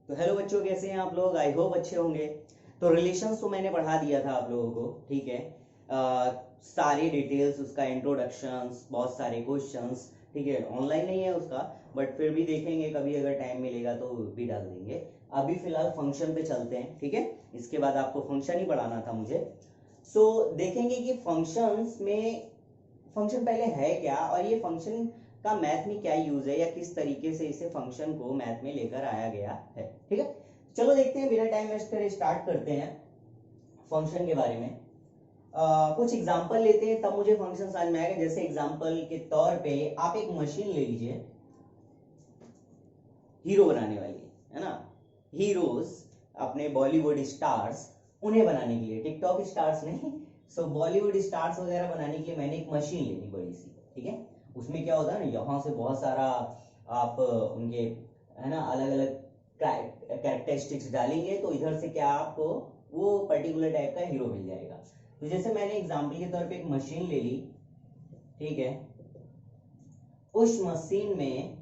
तो हेलो बच्चों, कैसे हैं आप लोग? आई होप अच्छे होंगे। तो रिलेशंस तो मैंने पढ़ा दिया था आप लोगों को, ठीक है। सारी डिटेल्स, उसका इंट्रोडक्शंस, बहुत सारे क्वेश्चंस, ठीक है। ऑनलाइन नहीं है उसका, बट फिर भी देखेंगे, कभी अगर टाइम मिलेगा तो भी डाल देंगे। अभी फिलहाल फंक्शन पे चलते हैं, ठीक है। इसके बाद आपको फंक्शन ही पढ़ाना था मुझे। सो देखेंगे कि फंक्शंस में फंक्शन पहले है क्या, और ये फंक्शन का मैथ में क्या यूज है, या किस तरीके से इसे फंक्शन को मैथ में लेकर आया गया है, ठीक है। चलो देखते हैं, बिना टाइम वेस्ट करे स्टार्ट करते हैं फंक्शन के बारे में। कुछ एग्जांपल लेते हैं, तब मुझे फंक्शन समझ में आएगा। जैसे एग्जांपल के तौर पे आप एक मशीन ले लीजिए, हीरो बनाने वाली है ना। हीरोज, अपने बॉलीवुड स्टार्स, उन्हें बनाने के लिए, टिकटॉक स्टार्स नहीं, सो बॉलीवुड स्टार्स वगैरह बनाने के लिए मैंने एक मशीन लेनी बड़ी सी, ठीक है। उसमें क्या होता है ना, यहाँ से बहुत सारा आप उनके, है ना, अलग अलग कैरेक्टरिस्टिक्स डालेंगे, तो इधर से क्या आपको वो पर्टिकुलर टाइप का हीरो मिल जाएगा। तो जैसे मैंने एग्जाम्पल के तौर पे एक मशीन ले ली, ठीक है। उस मशीन में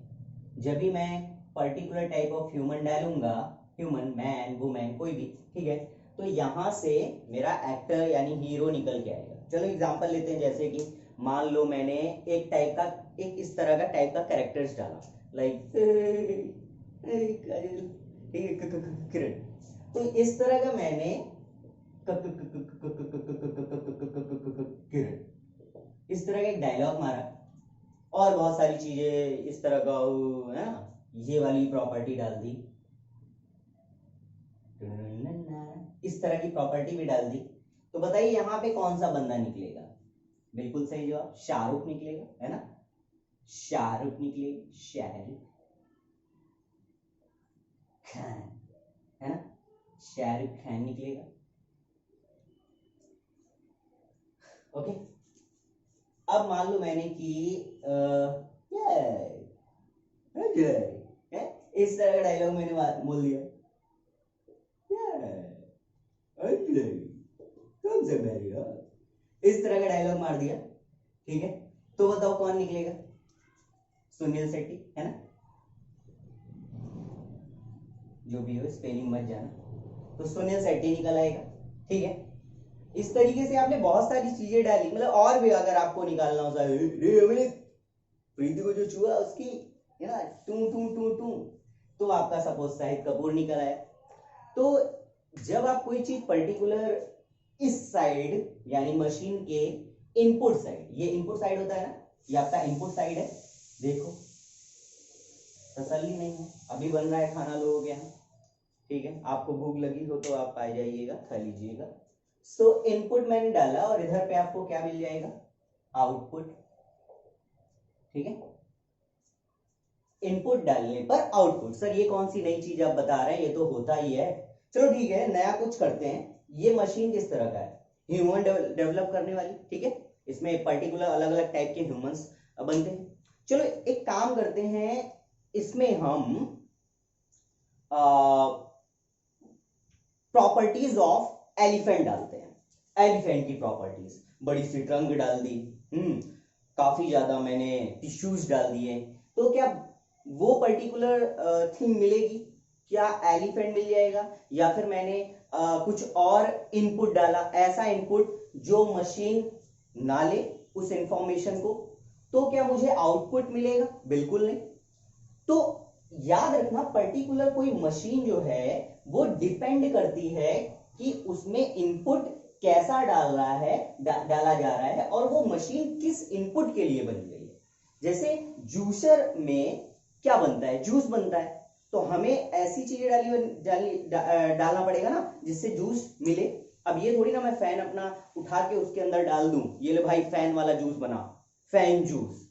जब भी मैं पर्टिकुलर टाइप ऑफ ह्यूमन डालूंगा, ह्यूमन, मैन, वुमेन, कोई भी, ठीक है, तो यहां से मेरा एक्टर यानी हीरो निकल के आएगा। चलो एग्जांपल लेते हैं, जैसे कि मान लो मैंने एक टाइप का, एक इस तरह का टाइप का कैरेक्टर्स डाला, लाइक किरण। तो इस तरह का मैंने किरण, इस तरह का एक डायलॉग मारा, और बहुत सारी चीजें इस तरह का, है ना, ये वाली प्रॉपर्टी डाल दी, इस तरह की प्रॉपर्टी भी डाल दी। तो बताइए यहां पे कौन सा बंदा निकलेगा? बिल्कुल सही जवाब, शाहरुख निकलेगा, है ना। शाहरुख निकलेगा, शाहरुख खान, है ना, शाहरुख खान निकलेगा। ओके। अब मान लो मैंने कि इस तरह का डायलॉग मैंने बोल दिया, कौन से मैरी, इस तरह का डायलॉग मार दिया, ठीक है। तो बताओ कौन निकलेगा? सुनील शेट्टी, है ना। जो भी हो, स्पेलिंग मत जाना। तो सुनील शेट्टी निकल आएगा, ठीक है। इस तरीके से आपने बहुत सारी चीजें डाली, मतलब और भी अगर आपको निकालना होता है, प्रीति को जो छुआ उसकी, है ना, टू टू टू टू, तो आपका सपोज शाहिद कपूर निकल आया। तो जब आप कोई चीज पर्टिकुलर इस साइड यानी मशीन के इनपुट साइड, ये इनपुट साइड होता है ना, ये आपका इनपुट साइड है। देखो, तसल्ली नहीं है, अभी बन रहा है खाना लोगों के यहाँ, ठीक है। आपको भूख लगी हो तो आप आ जाइएगा, खा लीजिएगा। सो इनपुट मैंने डाला, और इधर पे आपको क्या मिल जाएगा? आउटपुट, ठीक है। इनपुट डालने पर आउटपुट। सर ये कौन सी नई चीज आप बता रहे हैं, ये तो होता ही है। चलो ठीक है, नया कुछ करते हैं। ये मशीन किस तरह का है? ह्यूमन डेवलप करने वाली, ठीक है। इसमें पर्टिकुलर अलग अलग टाइप के ह्यूमंस बनते हैं। चलो एक काम करते हैं, इसमें हम प्रॉपर्टीज ऑफ एलिफेंट डालते हैं। एलिफेंट की प्रॉपर्टीज, बड़ी सी ट्रंक डाल दी, काफी ज्यादा मैंने टिश्यूज डाल दिए, तो क्या वो पर्टिकुलर थिंग मिलेगी? क्या एलिफेंट मिल जाएगा? या फिर मैंने कुछ और इनपुट डाला, ऐसा इनपुट जो मशीन ना ले उस इंफॉर्मेशन को, तो क्या मुझे आउटपुट मिलेगा? बिल्कुल नहीं। तो याद रखना, पर्टिकुलर कोई मशीन जो है वो डिपेंड करती है कि उसमें इनपुट कैसा डाल रहा है, डाला जा रहा है, और वो मशीन किस इनपुट के लिए बनी गई है। जैसे जूसर में क्या बनता है? जूस बनता है, तो हमें ऐसी चीजें डालना पड़ेगा ना जिससे जूस मिले। अब ये थोड़ी ना मैं फैन अपना उठा के उसके अंदर डाल दूं, ये ले भाई फैन वाला जूस बना, फैन जूस,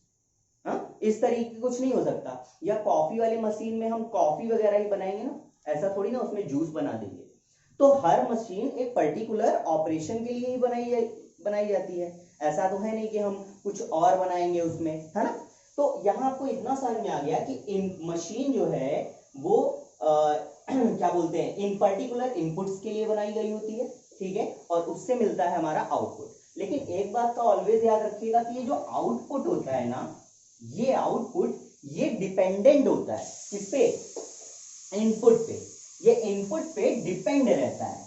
हाँ, इस तरीके कुछ नहीं हो सकता। या कॉफी वाली मशीन में हम कॉफी वगैरह ही बनाएंगे ना, ऐसा थोड़ी ना उसमें जूस बना देंगे। तो हर मशीन एक पर्टिकुलर ऑपरेशन के लिए ही बनाई जाती है। ऐसा तो है नहीं कि हम कुछ और बनाएंगे उसमें, है ना। तो यहां आपको इतना समझ में आ गया कि इन मशीन जो है वो क्या बोलते हैं, इन पर्टिकुलर इनपुट्स के लिए बनाई गई होती है, ठीक है, और उससे मिलता है हमारा आउटपुट। लेकिन एक बात का ऑलवेज याद रखिएगा कि ये जो आउटपुट होता है ना, ये आउटपुट ये डिपेंडेंट होता है किस पे? इनपुट पे। ये इनपुट पे डिपेंड रहता है,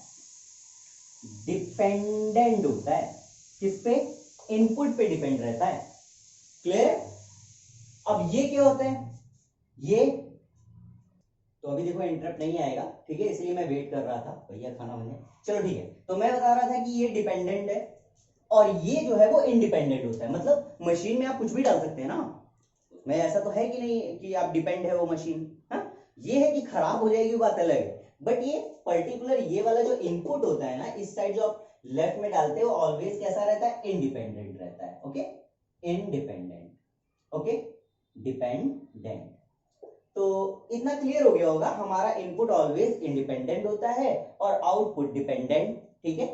डिपेंडेंट होता है। किस पे? इनपुट पे डिपेंड रहता है। क्लियर? अब ये क्या होता है? ये तो अभी देखो इंटरप्ट नहीं आएगा, ठीक है, इसलिए मैं वेट कर रहा था भैया खाना बने। चलो ठीक है, तो मैं बता रहा था कि ये डिपेंडेंट है और ये जो है वो इंडिपेंडेंट होता है। मतलब मशीन में आप कुछ भी डाल सकते हैं ना, मैं ऐसा तो है कि नहीं कि आप डिपेंड है वो मशीन। हाँ, ये है कि खराब हो जाएगी बात अलग है, बट ये पर्टिकुलर ये वाला जो इनपुट होता है ना, इस साइड जो आप लेफ्ट में डालते हो, ऑलवेज कैसा रहता है? इंडिपेंडेंट रहता है। Okay, independent. Okay, dependent. तो इतना क्लियर हो गया होगा, हमारा इनपुट ऑलवेज इंडिपेंडेंट होता है और आउटपुट डिपेंडेंट। ठीक है,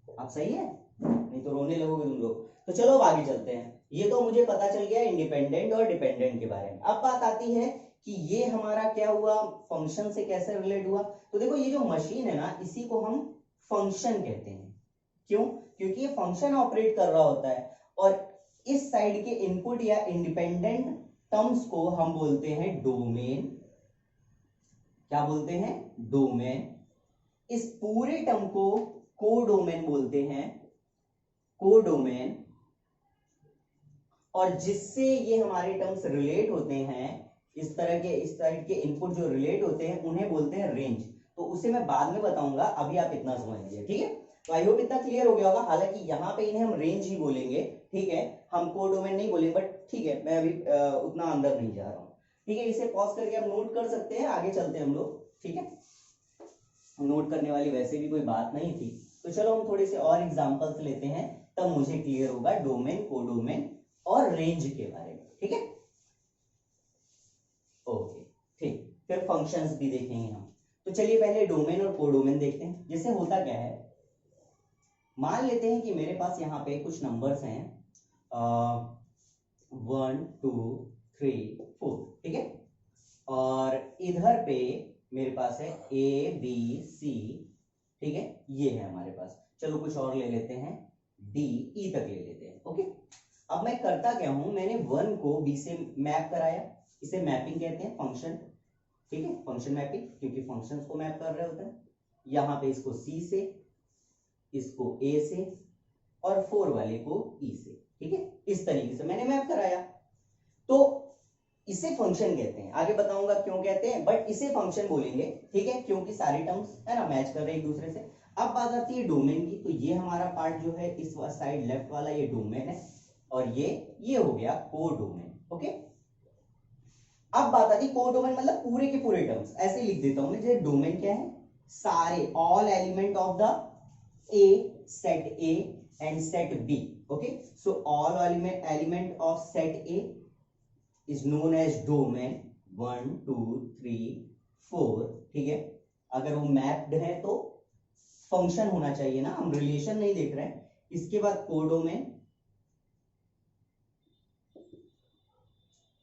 आप सही है? नहीं तो रोने लगोगे तुम लोग। तो चलो अब आगे चलते हैं। ये तो मुझे पता चल गया इंडिपेंडेंट और डिपेंडेंट के बारे में। अब बात आती है कि ये हमारा क्या हुआ, फंक्शन से कैसे रिलेट हुआ। तो देखो ये जो मशीन है ना, इसी को हम फंक्शन कहते हैं। क्यों? क्योंकि ये फंक्शन ऑपरेट कर रहा होता है और इस साइड के इनपुट या इंडिपेंडेंट टर्म्स को हम बोलते हैं डोमेन। क्या बोलते हैं? डोमेन। इस पूरे टर्म को कोडोमेन बोलते हैं, कोडोमेन। और जिससे ये हमारे टर्म्स रिलेट होते हैं, इस तरह के इस साइड के इनपुट जो रिलेट होते हैं उन्हें बोलते हैं रेंज। तो उसे मैं बाद में बताऊंगा, अभी आप इतना समझ लीजिए। ठीक है, तो आई होप इतना क्लियर हो गया होगा। हालांकि यहाँ पे इन्हें हम रेंज ही बोलेंगे, ठीक है, हम कोडोमेन नहीं बोलेंगे, बट ठीक है, मैं अभी उतना अंदर नहीं जा रहा हूँ। ठीक है, इसे पॉज करके आप नोट कर सकते हैं, आगे चलते हैं हम लोग। ठीक है, नोट करने वाली वैसे भी कोई बात नहीं थी। तो चलो हम थोड़े से और एग्जांपल्स लेते हैं, तब मुझे क्लियर होगा डोमेन, कोडोमेन और रेंज के बारे में। ठीक है, ओके, ठीक। फिर फंक्शंस भी देखेंगे हम। तो चलिए पहले डोमेन और कोडोमेन देखते हैं। जैसे होता क्या है, मान लेते हैं कि मेरे पास यहाँ पे कुछ नंबर्स हैं 1 2 3 4, ठीक है, और इधर पे मेरे पास है A B C, ठीक है, ये है हमारे पास। चलो कुछ और ले लेते हैं, D E तक ले लेते हैं। ओके, अब मैं करता क्या हूं, मैंने 1 को B से मैप कराया, इसे मैपिंग कहते हैं, फंक्शन। ठीक है, फंक्शन मैपिंग, क्योंकि फंक्शंस को मैप कर रहे होते हैं। यहां पे इसको C से, इसको A से और 4 वाले को E से। ठीक है, इस तरीके से मैंने मैप कराया। तो इसे फंक्शन कहते हैं, आगे बताऊंगा क्यों कहते हैं, बट इसे फंक्शन बोलेंगे। ठीक है, क्योंकि सारी टर्म्स है ना मैच कर रहे हैं एक दूसरे से। अब बात आती है डोमेन की। तो ये हमारा पार्ट जो है इस साइड लेफ्ट वाला, ये डोमेन है, और ये हो गया कोडोमेन। ओके, अब बात आती है कोडोमेन मतलब पूरे के पूरे टर्म्स। ऐसे लिख देता हूं मैं, जैसे डोमेन क्या है, सारे all element of the a, set a and set b. Okay, so all element of set a is known as domain 1 2 3 4। ठीक है, अगर वो मैप्ड है तो फंक्शन होना चाहिए ना, हम रिलेशन नहीं देख रहे हैं। इसके बाद codomain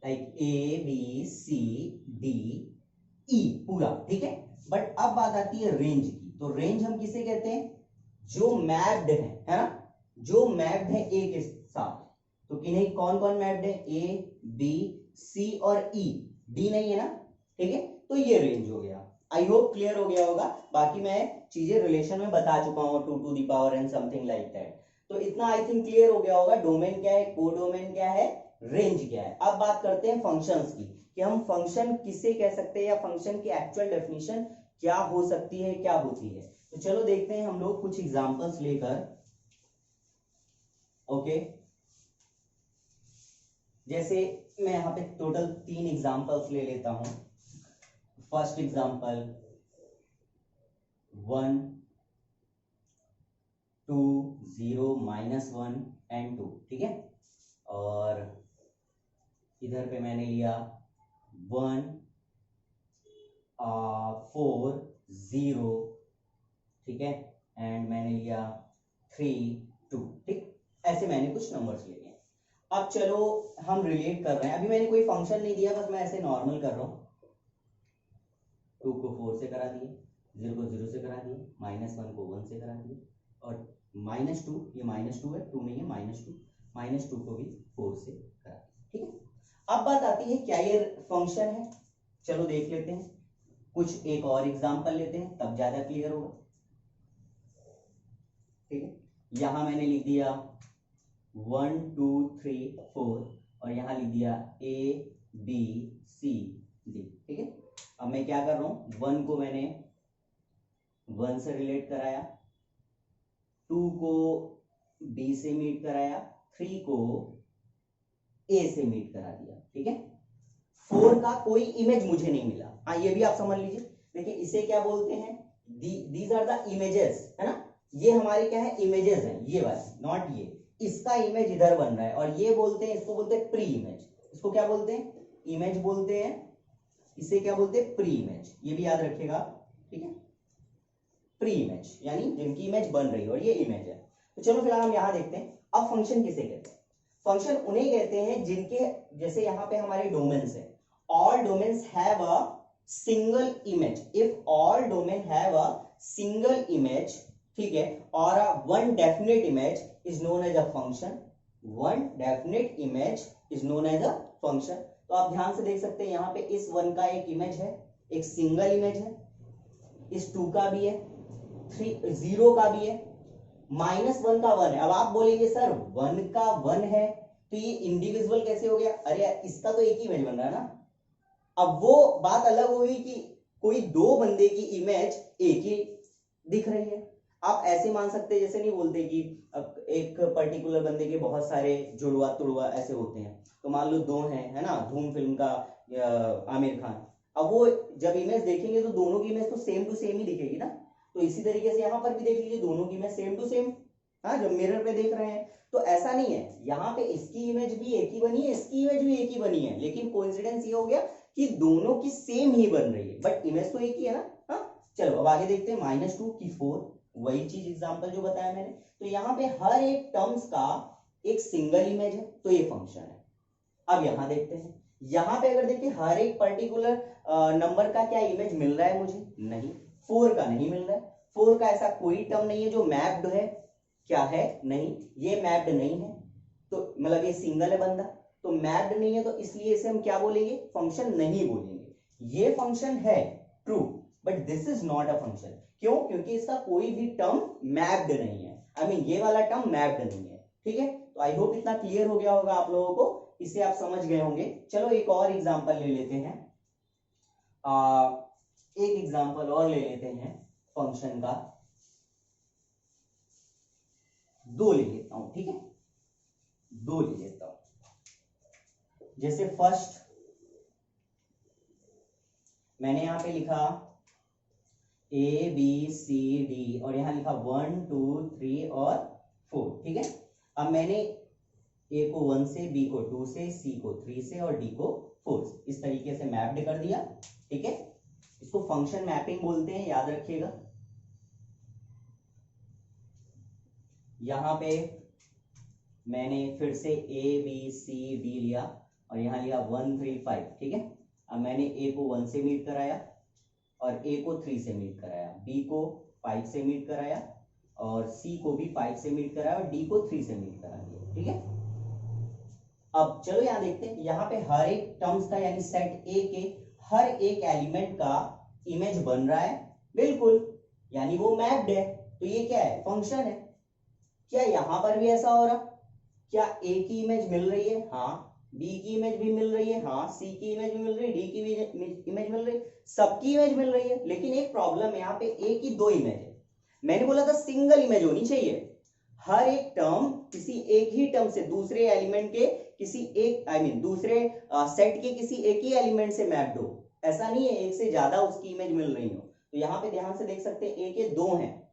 like A B C D E पूरा। ठीक है, बट अब बात आती है रेंज की। तो रेंज हम किसे कहते हैं, जो मैप्ड है ना, जो मैप्ड है ए के साथ। तो किन्हीं कौन कौन मैप्ड है, ए बी सी और ई, डी नहीं है ना। ठीक है, तो ये रेंज हो गया। आई होप क्लियर हो गया होगा। बाकी मैं चीजें रिलेशन में बता चुका हूं, 2 to the power and something like that. तो इतना आई थिंक क्लियर हो गया होगा। डोमेन क्या है, कोडोमेन क्या है, रेंज क्या है। अब बात करते हैं फंक्शंस की, कि हम फंक्शन किसे कह सकते हैं या फंक्शन की एक्चुअल डेफिनेशन क्या हो सकती है, क्या होती है। तो चलो देखते हैं हम लोग कुछ एग्जांपल्स लेकर। ओके, जैसे मैं यहाँ पे टोटल 3 एग्जांपल्स ले लेता हूं। First example 1 2 0 -1 and 2। ठीक है, और इधर पे मैंने लिया 1 4 0। ठीक है, एंड मैंने लिया 3 2। ठीक, ऐसे मैंने कुछ नंबर्स लिए। अब चलो हम रिलेट कर रहे हैं, अभी मैंने कोई फंक्शन नहीं दिया, बस मैं ऐसे नॉर्मल कर रहा हूं। 2 को 4 से करा दिए, 0 को 0 से करा दिए, -1 को 1 से करा दिए, और -2, ये -2 है, 2 नहीं है, -2 को भी 4 से करा दिए। ठीक है, अब बात आती है क्या ये फंक्शन है। चलो देख लेते हैं। कुछ एक और एग्जांपल लेते हैं तब ज्यादा क्लियर होगा। ठीक है, यहां मैंने लिख दिया 1 2 3 4 और यहां लिख दिया A B C D। ठीक है, अब मैं क्या कर रहा हूं, 1 को मैंने 1 से रिलेट कराया, 2 को B से मीट कराया, 3 को A से मीट करा दिया। ठीक है, 4 का कोई इमेज मुझे नहीं मिला। हाँ, ये भी आप समझ लीजिए। देखिए इसे क्या बोलते हैं, दीज आर द इमेजेस, है ना, ये हमारे क्या है, इमेजेस हैं, ये वाले, नॉट ये। इसका इमेज इधर बन रहा है और ये बोलते हैं, इसको बोलते हैं प्री इमेज। इसको क्या बोलते हैं, इमेज बोलते हैं, इसे क्या बोलते हैं, प्री इमेज। ये भी याद रखिएगा। ठीक है, प्री इमेज यानी जिनकी इमेज बन रही है और ये इमेज है। तो चलो फिलहाल हम यहां देखते हैं। अब फंक्शन किसे कहते हैं, फंक्शन उन्हें कहते हैं जिनके, जैसे यहां पे हमारे डोमेन्स है, all domains have a single image, if all domain have a single image, ठीक है, और one definite image is known as a function, one definite image is known as a function। तो आप ध्यान से देख सकते हैं यहाँ पे इस 1 का एक इमेज है, एक सिंगल इमेज है, इस 2 का भी है, 0 का भी है, -1 का 1 है। अब आप बोलेंगे सर 1 का 1 है तो ये इंडिविजुअल कैसे हो गया, अरे इसका तो एक ही इमेज बन रहा है ना। अब वो बात अलग होगी कि कोई दो बंदे की इमेज एक ही दिख रही है। आप ऐसे मान सकते हैं, जैसे नहीं बोलते कि एक पर्टिकुलर बंदे के बहुत सारे जुड़वा तुड़वा ऐसे होते हैं, तो मान लो 2 हैं, है ना, धूम फिल्म का आमिर खान। अब वो जब इमेज देखेंगे तो दोनों की इमेज तो सेम टू सेम ही दिखेगी ना। तो इसी तरीके से यहाँ पर भी देख लीजिए, दोनों की इमेज सेम टू सेम, हाँ, जब मिरर पे देख रहे हैं। तो ऐसा नहीं है, यहाँ पे इसकी इमेज भी एक ही बनी है, इसकी इमेज भी एक ही बनी है, लेकिन कोइंसिडेंस ये हो गया कि दोनों की सेम ही बन रही है, बट इमेज तो एक ही है ना। हाँ, चलो अब आगे देखते हैं। -2 की 4, वही चीज एग्जांपल जो बताया मैंने। तो यहाँ पे हर एक टर्म्स का एक सिंगल इमेज है, तो ये फंक्शन है। अब यहाँ देखते हैं, यहाँ पे अगर देखिए हर एक पर्टिकुलर नंबर का क्या इमेज मिल रहा है मुझे, नहीं, 4 का नहीं मिल रहा है। 4 का ऐसा कोई टर्म नहीं है जो मैप्ड है, क्या है, नहीं, ये मैप्ड नहीं है, तो मतलब ये सिंगल है बंदा, तो मैप्ड नहीं है, तो इसलिए इसे हम क्या बोलेंगे, फंक्शन नहीं बोलेंगे। ये फंक्शन है true, but this is not a function. क्यों, क्योंकि इसका कोई भी टर्म मैप्ड नहीं है, आई मीन ये वाला टर्म मैप्ड नहीं है। ठीक है, तो आई होप इतना क्लियर हो गया होगा आप लोगों को, इसे आप समझ गए होंगे। चलो एक और एग्जांपल ले लेते हैं, एक एग्जांपल और ले लेते हैं फंक्शन का, 2 ले लेता हूं। ठीक है, 2 ले लेता हूं। जैसे फर्स्ट मैंने यहां पे लिखा ABCD और यहां लिखा 1 2 3 और 4। ठीक है, अब मैंने A को 1 से, B को 2 से, C को 3 से और D को 4 से इस तरीके से मैप्ड कर दिया। ठीक है, इसको फंक्शन मैपिंग बोलते हैं, याद रखिएगा। यहां पे मैंने फिर से ABCD लिया और यहां लिया 1 3 5। ठीक है, अब मैंने A को 1 से मीट कराया और A को 3 से मीट कराया, B को 5 से मीट कराया और C को भी 5 से मीट कराया और D को 3 से मीट करा दिया। ठीक है, अब चलो यहां देखते हैं, यहां पे हर एक टर्म्स का यानी सेट A के हर एक एलिमेंट का इमेज बन रहा है, बिल्कुल, यानी वो मैप्ड है, तो ये क्या है, फंक्शन है। क्या यहां पर भी ऐसा हो रहा, क्या A की इमेज मिल रही है, हाँ, B की इमेज भी मिल रही है, हाँ, C की इमेज भी मिल रही है, D की भी इमेज मिल रही है, सबकी इमेज मिल रही है। लेकिन एक प्रॉब्लम है, यहाँ पे A की 2 इमेज है। मैंने बोला था सिंगल इमेज होनी चाहिए, हर एक टर्म किसी एक ही टर्म से दूसरे एलिमेंट के किसी एक, आई मीन दूसरे सेट के किसी एक ही एलिमेंट से मैप्ड हो, ऐसा नहीं है एक से ज्यादा उसकी इमेज मिल रही हो। तो यहाँ पे ध्यान से देख सकते हैं A के 2 हैं,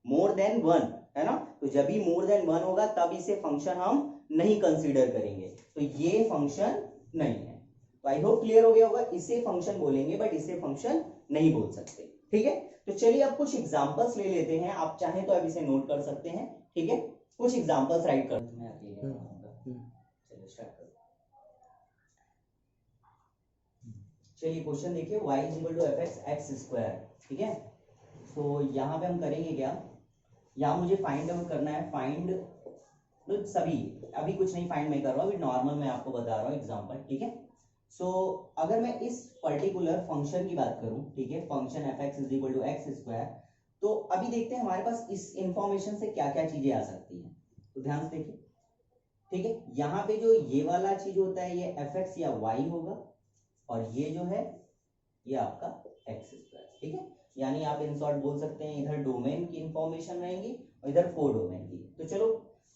मोर देन 1 है ना, तो जब भी मोर देन 1 होगा तब इसे फंक्शन हम नहीं कंसीडर करेंगे, तो ये फंक्शन नहीं है। तो आई होप क्लियर हो गया होगा, इसे फंक्शन बोलेंगे बट इसे फंक्शन नहीं बोल सकते। ठीक है, तो चलिए अब कुछ एग्जांपल्स ले लेते हैं, आप चाहें तो अब इसे नोट कर सकते हैं। ठीक है, कुछ एग्जांपल्स राइट कर, मैं चलिए स्टार्ट करो। चलिए क्वेश्चन देखिए, y = fx x²। ठीक है, तो यहाँ पे हम करेंगे क्या, यहाँ मुझे फाइंड आउट करना है, फाइंड तो सभी, अभी कुछ नहीं फाइंड मैं कर रहा हूँ, अभी नॉर्मल मैं आपको बता रहा हूँ एग्जांपल। ठीक है, सो अगर मैं इस पर्टिकुलर फंक्शन की बात करूं, ठीक है, function f x is equal to x square, तो अभी देखते हैं हमारे पास इस इंफॉर्मेशन से क्या क्या चीजें आ सकती हैं। तो ध्यान से देखिए, ठीक है, यहाँ पे जो ये वाला चीज होता है ये एफ एक्स या वाई होगा, और ये जो है ये आपका एक्स स्क्वायर, ठीक है। यानी आप इन शॉर्ट बोल सकते हैं इधर डोमेन की इंफॉर्मेशन रहेंगी और इधर कोडोमेन की। तो चलो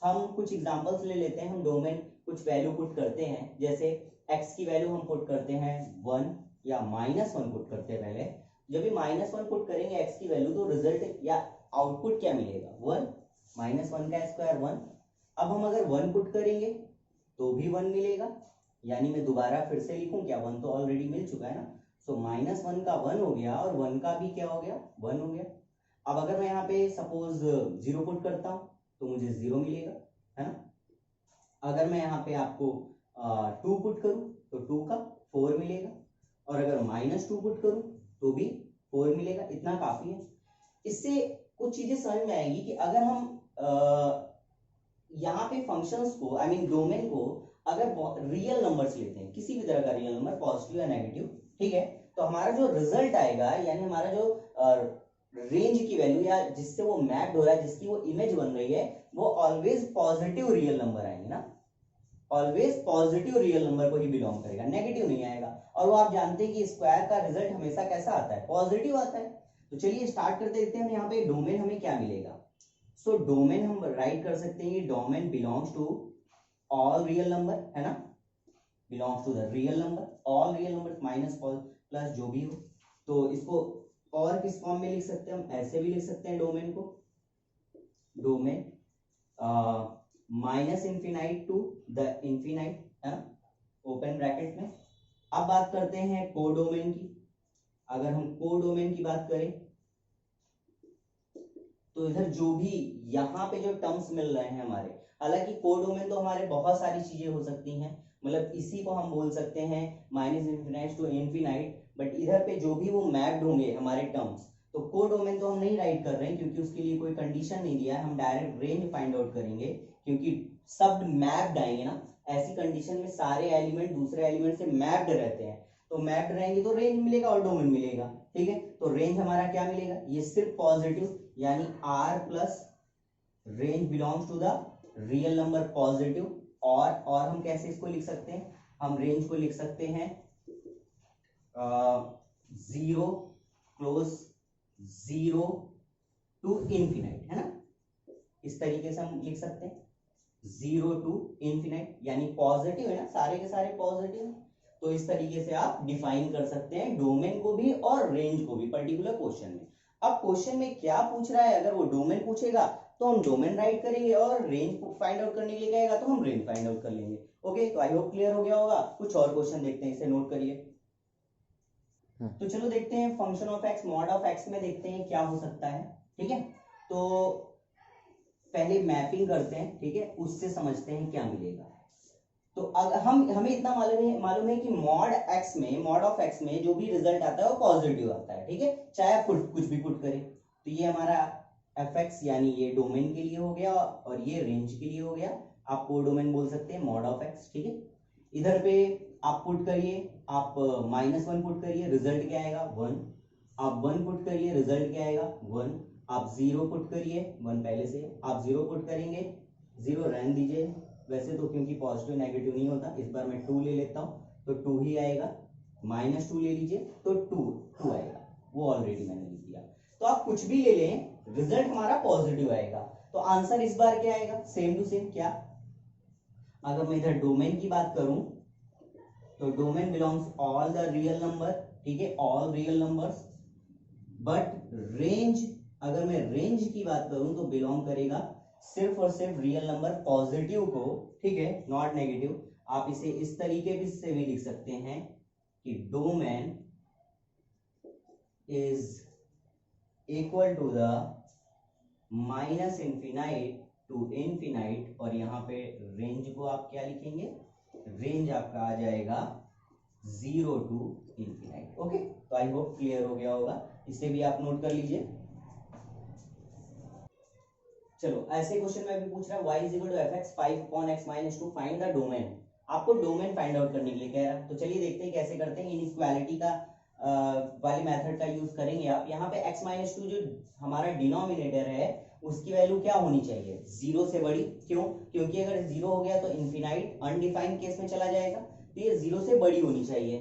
हम कुछ एग्जांपल्स ले लेते हैं, हम डोमेन कुछ वैल्यू पुट करते हैं, जैसे x की वैल्यू हम पुट करते हैं 1 या -1 पुट करते हैं। पहले जब भी -1 पुट करेंगे x की वैल्यू, तो रिजल्ट या आउटपुट क्या मिलेगा, 1, -1 का स्क्वायर 1। अब हम अगर 1 पुट करेंगे तो भी 1 मिलेगा, यानी मैं दोबारा फिर से लिखूं क्या, 1 तो ऑलरेडी मिल चुका है ना। सो -1 का 1 हो गया और 1 का भी क्या हो गया, 1 हो गया। अब अगर मैं यहाँ पे सपोज 0 पुट करता हूँ तो मुझे 0 मिलेगा, है ना। अगर मैं यहाँ पे आपको 2 पुट करूँ तो 2 का 4 मिलेगा, और अगर -2 पुट करूँ तो भी 4 मिलेगा। इतना काफी है। इससे कुछ चीजें समझ में आएगी कि अगर हम यहाँ पे फंक्शंस को, आई मीन डोमेन को, अगर रियल नंबर्स लेते हैं, किसी भी तरह का रियल नंबर, पॉजिटिव या नेगेटिव, ठीक है, तो हमारा जो रिजल्ट आएगा, यानी हमारा जो रेंज की वैल्यू या जिससे वो मैप्ड हो रहा है, जिसकी वो इमेज बन रही है, वो ऑलवेज पॉजिटिव रियल नंबर आएंगे ना, ऑलवेज पॉजिटिव रियल नंबर को ही बिलोंग करेगा, नेगेटिव नहीं आएगा। और वो आप जानते हैं कि स्क्वायर का रिजल्ट हमेशा कैसा आता है, पॉजिटिव आता है। तो चलिए स्टार्ट करते देखते हैं हम यहाँ पे डोमेन हमें क्या मिलेगा। सो डोमेन हम राइट कर सकते हैं, domain belongs to all real number, है ना, belongs to the real number, all real number minus plus जो भी हो। तो इसको और किस फॉर्म में लिख सकते हैं हम, ऐसे भी लिख सकते हैं डोमेन को, domain minus infinite to the infinite, है ना, ओपन ब्रैकेट में। अब बात करते हैं कोडोमेन की। अगर हम कोडोमेन की बात करें तो इधर जो भी यहाँ पे जो टर्म्स मिल रहे हैं हमारे, हालांकि कोडोमेन तो हमारे बहुत सारी चीजें हो सकती हैं, मतलब इसी को हम बोल सकते हैं minus infinite to infinite, but इधर पे जो भी वो मैप्ड होंगे हमारे टर्म्स, तो कोडोमेन तो हम नहीं राइट कर रहे हैं क्योंकि उसके लिए कोई कंडीशन नहीं दिया है, हम डायरेक्ट रेंज फाइंड आउट करेंगे, क्योंकि सब मैप्ड आएंगे ना, ऐसी कंडीशन में सारे एलिमेंट दूसरे एलिमेंट से मैप्ड रहते हैं, तो मैप्ड रहेंगे तो रेंज मिलेगा और डोमेन मिलेगा, ठीक है। तो रेंज हमारा क्या मिलेगा, ये सिर्फ पॉजिटिव, यानी r plus range belongs to the real number positive. और हम कैसे इसको लिख सकते हैं, हम रेंज को लिख सकते हैं 0 क्लोज 0 टू इंफिनाइट, है ना, इस तरीके से हम लिख सकते हैं 0 टू इंफिनाइट, यानी पॉजिटिव है ना, सारे के सारे पॉजिटिव है। तो इस तरीके से आप डिफाइन कर सकते हैं डोमेन को भी और रेंज को भी पर्टिकुलर क्वेश्चन में। अब क्वेश्चन में क्या पूछ रहा है, अगर वो डोमेन पूछेगा तो हम डोमेन राइट करेंगे, और रेंज फाइंड आउट करने के लिए कहेगा तो हम रेंज फाइंड आउट कर लेंगे। ओके, तो आई होप क्लियर हो गया होगा। कुछ और क्वेश्चन देखते हैं, इसे नोट करिए। तो चलो देखते हैं function of x mod of x में, देखते हैं क्या हो सकता है, ठीक है। तो पहले मैपिंग करते हैं, ठीक है, उससे समझते हैं क्या मिलेगा। तो अगर हमें इतना मालूम है कि मॉड ऑफ एक्स में जो भी रिजल्ट आता है वो पॉजिटिव आता है, ठीक है, चाहे आप कुछ भी पुट करें। तो ये हमारा एफ एक्स यानी ये डोमेन के लिए हो गया और ये रेंज के लिए हो गया, आप कोडोमेन बोल सकते हैं मॉड ऑफ एक्स, ठीक है। इधर पे आप पुट करिए, आप -1 पुट करिए, रिजल्ट क्या आएगा 1, आप 1 पुट करिए, रिजल्ट क्या आएगा 1, आप 0 पुट करिए, 1 पहले से, आप 0 पुट करेंगे, 0 रहने दीजिए वैसे तो, क्योंकि पॉजिटिव नेगेटिव नहीं होता, इस बार मैं 2 ले लेता हूँ तो 2 ही आएगा, -2 ले लीजिए तो 2 आएगा, वो ऑलरेडी मैंने लिख दिया। तो आप कुछ भी ले लें, रिजल्ट हमारा पॉजिटिव आएगा। तो आंसर इस बार क्या आएगा, सेम टू सेम। क्या, अगर मैं इधर डोमेन की बात करूं तो domain belongs all the real number, ठीक है, all real numbers, but range, अगर मैं रेंज की बात करूं तो बिलोंग करेगा सिर्फ और सिर्फ रियल नंबर पॉजिटिव को, ठीक है, नॉट नेगेटिव। आप इसे इस तरीके से भी लिख सकते हैं कि domain is equal to the minus infinite to infinite, और यहां पे रेंज को आप क्या लिखेंगे, रेंज आपका आ जाएगा 0 टू इंफिनाइट। ओके, तो आई होप क्लियर हो गया होगा, इसे भी आप नोट कर लीजिए। चलो ऐसे क्वेश्चन में भी पूछ रहा है y is equal to fx 5 upon x minus 2 find the domain. आपको डोमेन फाइंड आउट करने के लिए कह रहा है। तो चलिए देखते हैं कैसे करते हैं। इनइक्वालिटी का वाली मेथड का यूज करेंगे आप। यहाँ पे x माइनस टू जो हमारा डिनोमिनेटर है उसकी वैल्यू क्या होनी चाहिए, 0 से बड़ी। क्यों? क्योंकि अगर 0 हो गया तो इनफिनाइट अनडिफाइंड केस में चला जाएगा, तो ये 0 से बड़ी होनी चाहिए।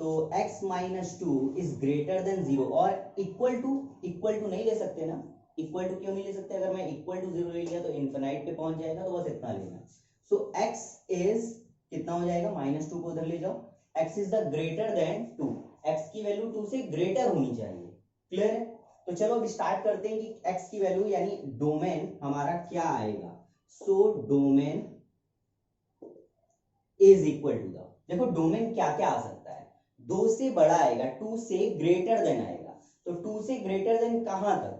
तो x minus two is greater than 0 और इक्वल टू नहीं ले सकते ना। इक्वल टू क्यों नहीं ले सकते? अगर मैं इक्वल टू 0 ले लिया तो इनफिनाइट पे पहुंच जाएगा, तो बस इतना लेना। सो x इज कितना हो जाएगा, -2 को उधर ले जाओ। x is the greater than 2, x की वैल्यू 2 से ग्रेटर होनी चाहिए। क्लियर है? तो चलो अब स्टार्ट करते हैं कि x की वैल्यू यानी डोमेन हमारा क्या आएगा। So domain is equal to the, देखो डोमेन क्या क्या आ सकता है, 2 से बड़ा आएगा, 2 से ग्रेटर देन आएगा। तो 2 से ग्रेटर देन कहां तक,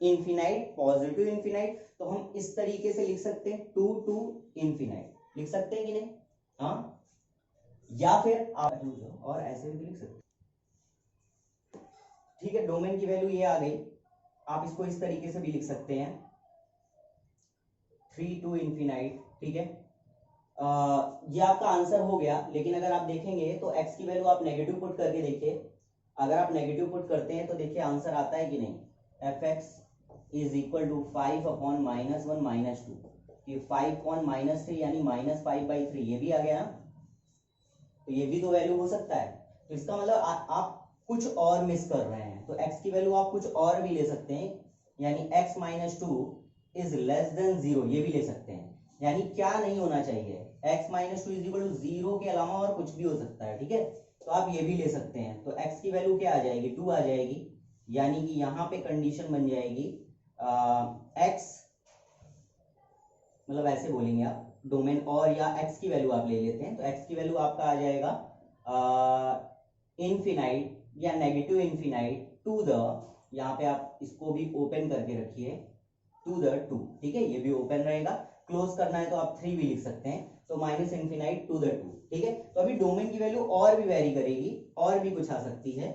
इनफिनाइट, पॉजिटिव इनफिनाइट। तो हम इस तरीके से लिख सकते हैं 2 टू इनफिनाइट, लिख सकते हैं कि नहीं? हाँ, या फिर आप और ऐसे भी लिख सकते हैं। ठीक है, डोमेन की वैल्यू ये आ गई। आप इसको इस तरीके से भी लिख सकते हैं 3 टू इनफिनाइट। ठीक है, ये आपका आंसर हो गया। लेकिन अगर आप देखेंगे तो x की वैल्यू आप नेगेटिव पुट करके देखिए। अगर आप नेगेटिव पुट करते हैं तो देखिए आंसर आता है कि नहीं, fx is equal to 5 upon -1 -2। ये 5 अपॉन -3 यानी -5/3, ये भी आ गया ना। तो ये भी तो वैल्यू हो सकता है। तो इसका मतलब आप कुछ और मिस कर रहे हैं। तो x की वैल्यू आप कुछ और भी ले सकते हैं, यानी x minus two is less than 0, ये भी ले सकते हैं। यानी क्या नहीं होना चाहिए, x minus two is equal to 0 के अलावा और कुछ भी हो सकता है। ठीक है, तो आप ये भी ले सकते हैं। तो x की वैल्यू क्या आ जाएगी, 2 आ जाएगी। यानी कि यहाँ पे कंडीशन बन जाएगी x, मतलब ऐसे बोलेंगे आप डोमेन, और या x की वैल्यू आप ले लेते हैं। तो x की वैल्यू आपका आ जाएगा इनफिनाइट या नेगेटिव इनफिनाइट टू द, यहाँ पे आप इसको भी ओपन करके रखिए, टू द 2। ठीक है, ये भी ओपन रहेगा। क्लोज करना है तो आप 3 भी लिख सकते हैं। तो माइनस इनफिनाइट टू द 2। ठीक है, तो अभी डोमेन की वैल्यू और भी वेरी करेगी, और भी कुछ आ सकती है।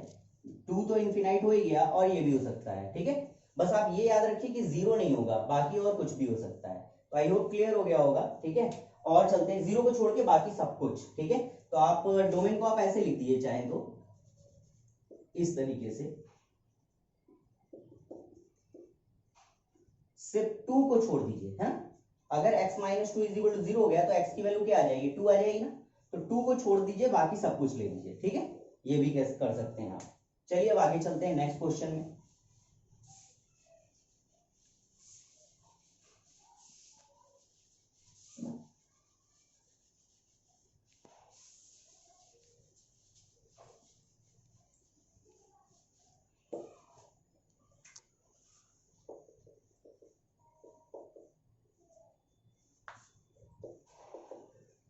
2 तो इनफिनाइट हो ही गया, और ये भी हो सकता है। ठीक है, बस आप ये याद रखिए कि 0 नहीं होगा, बाकी और कुछ भी हो सकता है। तो आई होप क्लियर हो गया होगा। ठीक है, और चलते हैं 0 को छोड़ के बाकी सब कुछ। ठीक है, तो आप डोमेन को आप ऐसे लिख दीजिए चाहे तो, इस तरीके से, सिर्फ 2 को छोड़ दीजिए। है, अगर x minus two is equal to 0 हो गया तो x की वैल्यू क्या आ जाएगी, 2 आ जाएगी ना। तो 2 को छोड़ दीजिए, बाकी सब कुछ ले लीजिए। ठीक है, ये भी कैसे कर सकते हैं आप। चलिए अब आगे चलते हैं नेक्स्ट क्वेश्चन में।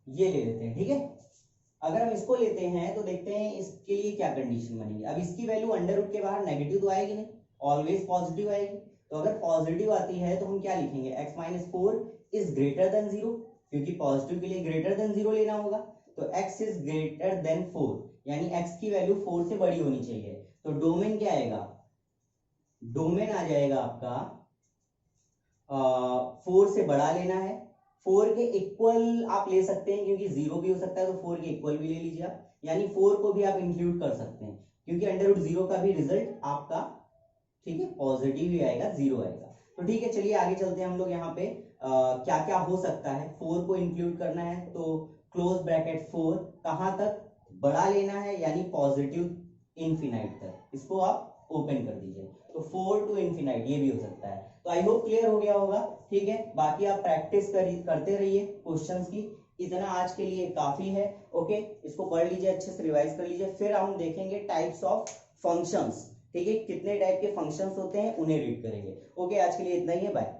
ये ले लेते हैं। ठीक है, अगर हम इसको लेते हैं तो देखते हैं इसके लिए क्या कंडीशन बनेगी। अब इसकी वैल्यू अंडर रूट के बाहर नेगेटिव तो आएगी नहीं, ऑलवेज पॉजिटिव आएगी। तो अगर पॉजिटिव आती है तो हम क्या लिखेंगे, x minus 4 is greater than 0, क्योंकि पॉजिटिव के लिए ग्रेटर देन 0 लेना होगा। तो x इज ग्रेटर देन 4, यानी x की वैल्यू 4 से बड़ी होनी चाहिए। तो डोमेन क्या आएगा, डोमेन आ जाएगा आपका 4 से बड़ा लेना है। 4 के इक्वल आप ले सकते हैं, क्योंकि 0 भी हो सकता है, तो 4 के इक्वल भी ले लीजिए आप। यानी 4 को भी आप इंक्लूड कर सकते हैं, क्योंकि अंडर रूट 0 का भी रिजल्ट आपका, ठीक है, पॉजिटिव ही आएगा, 0 आएगा। तो ठीक है, चलिए आगे चलते हैं हम लोग। यहाँ पे क्या क्या हो सकता है, 4 को इंक्लूड करना है तो क्लोज ब्रैकेट 4 कहां तक बड़ा लेना है, यानी पॉजिटिव इनफिनाइट तक। इसको आप ओपन कर दीजिए, तो 4 टू इनफिनाइट ये भी हो सकता है। तो आई होप क्लियर हो गया होगा। ठीक है, बाकी आप प्रैक्टिस करते रहिए क्वेश्चंस की। इतना आज के लिए काफी है। ओके, इसको पढ़ लीजिए, अच्छे से रिवाइज कर लीजिए। फिर हम देखेंगे टाइप्स ऑफ फंक्शंस। ठीक है, कितने टाइप के फंक्शंस होते हैं उन्हें रीड करेंगे। ओके, आज के लिए इतना ही है, बाय।